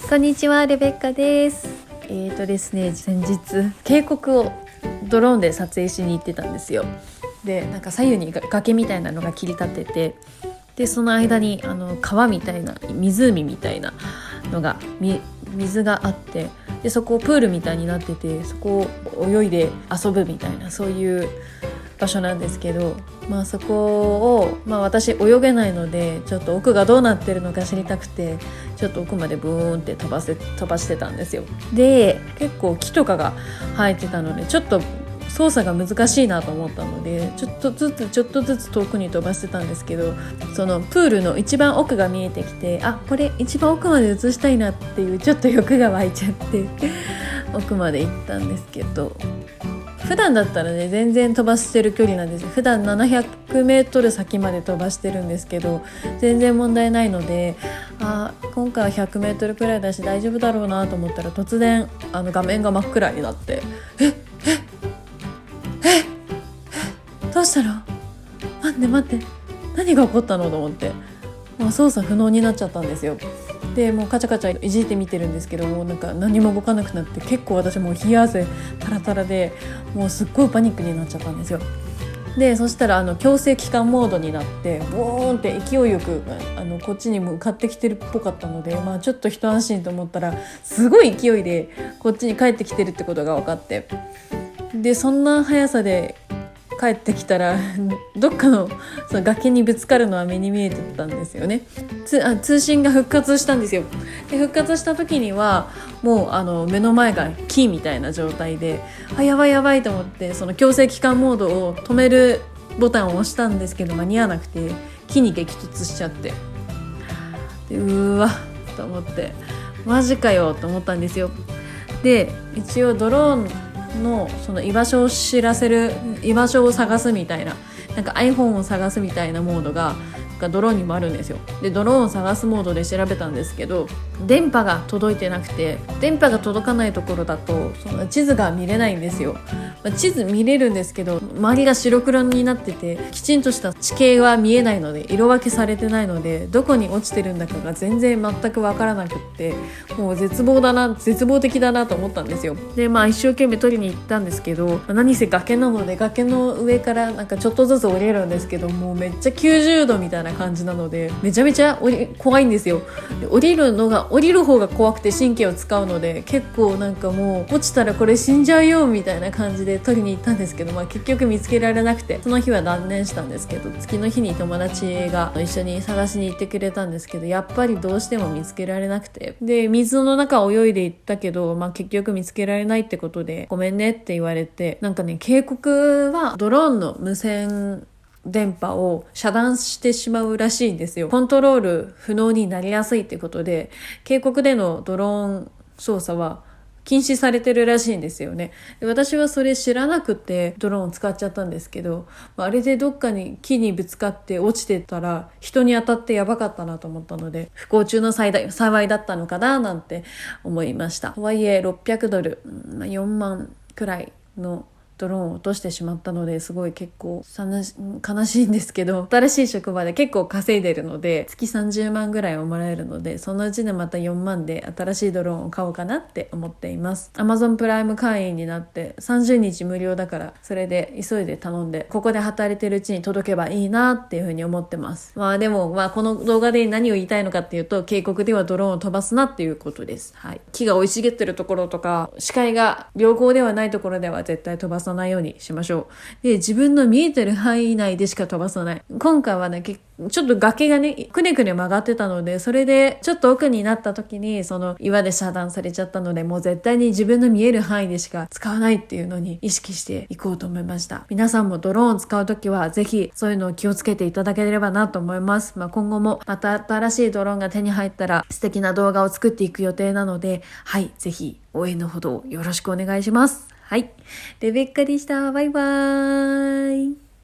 こんにちは、レベッカです。ですね、先日渓谷をドローンで撮影しに行ってたんですよ。で、なんか左右に崖みたいなのが切り立ってて、でその間に川みたいな湖みたいなのが水があって、でそこプールみたいになってて、そこを泳いで遊ぶみたいな、そういう場所なんですけど、そこを、私泳げないのでちょっと奥がどうなってるのか知りたくて、ちょっと奥までブーンって飛ばしてたんですよ。で結構木とかが生えてたので、ちょっと操作が難しいなと思ったので、ちょっとずつ遠くに飛ばしてたんですけど、そのプールの一番奥が見えてきて、これ一番奥まで映したいなっていうちょっと欲が湧いちゃって奥まで行ったんですけど、普段だったらね全然飛ばしてる距離なんですよ。普段700メートル先まで飛ばしてるんですけど、全然問題ないので、今回は100メートルくらいだし大丈夫だろうなと思ったら、突然画面が真っ暗になって、どうしたの？待って何が起こったのと思って、操作不能になっちゃったんですよ。でもうカチャカチャいじって見てるんですけど、もうなんか何も動かなくなって、結構私もう冷や汗タラタラで、もうすっごいパニックになっちゃったんですよ。でそしたら強制帰還モードになって、ボーンって勢いよくこっちに向かってきてるっぽかったので、ちょっと一安心と思ったら、すごい勢いでこっちに帰ってきてるってことが分かって、でそんな速さで帰ってきたらどっかのその崖にぶつかるのは目に見えてたんですよね。通信が復活したんですよ。で復活した時にはもう目の前が木みたいな状態で、やばいと思って、その強制帰還モードを止めるボタンを押したんですけど、間に合わなくて木に激突しちゃって、でうわと思って、マジかよと思ったんですよ。で一応ドローンのその居場所を探すみたいな、なんか iPhone を探すみたいなモードがドローンにもあるんですよ。でドローンを探すモードで調べたんですけど、電波が届いてなくて、電波が届かないところだとその地図が見れないんですよ。地図見れるんですけど、周りが白黒になってて、きちんとした地形は見えないので、色分けされてないので、どこに落ちてるんだかが全然全く分からなくって、もう絶望的だなと思ったんですよ。で一生懸命取りに行ったんですけど、何せ崖なので、崖の上からなんかちょっとずつ降りるんですけど、もうめっちゃ90度みたいな感じなので、めちゃめちゃ怖いんですよ。で降りる方が怖くて神経を使うので、結構なんかもう落ちたらこれ死んじゃうよみたいな感じで取りに行ったんですけど、結局見つけられなくて、その日は断念したんですけど、次の日に友達が一緒に探しに行ってくれたんですけど、やっぱりどうしても見つけられなくて、で水の中を泳いで行ったけど、結局見つけられないってことで、ごめんねって言われて、なんかね、渓谷はドローンの無線電波を遮断してしまうらしいんですよ。コントロール不能になりやすいってことで、渓谷でのドローン操作は禁止されてるらしいんですよね。で私はそれ知らなくてドローン使っちゃったんですけど、あれでどっかに木にぶつかって落ちてたら人に当たってやばかったなと思ったので、不幸中の幸いだったのかななんて思いました。とはいえ600ドル、4万くらいのドローンを落としてしまったので、すごい結構悲しいんですけど、新しい職場で結構稼いでるので、月30万ぐらいをもらえるので、そのうちでまた4万で新しいドローンを買おうかなって思っています。 Amazon プライム会員になって30日無料だから、それで急いで頼んで、ここで働いてるうちに届けばいいなっていうふうに思ってます。でもこの動画で何を言いたいのかっていうと、渓谷ではドローンを飛ばすなっていうことです。木が生い茂ってるところとか、視界が良好ではないところでは絶対飛ばさないようにしましょう。で自分の見えてる範囲内でしか飛ばさない。今回はね、ちょっと崖がねくねくね曲がってたので、それでちょっと奥になった時にその岩で遮断されちゃったので、もう絶対に自分の見える範囲でしか使わないっていうのに意識していこうと思いました。皆さんもドローンを使う時はぜひそういうのを気をつけていただければなと思います。今後もまた新しいドローンが手に入ったら素敵な動画を作っていく予定なので、ぜひ応援のほどよろしくお願いします。レベッカでした。バイバーイ。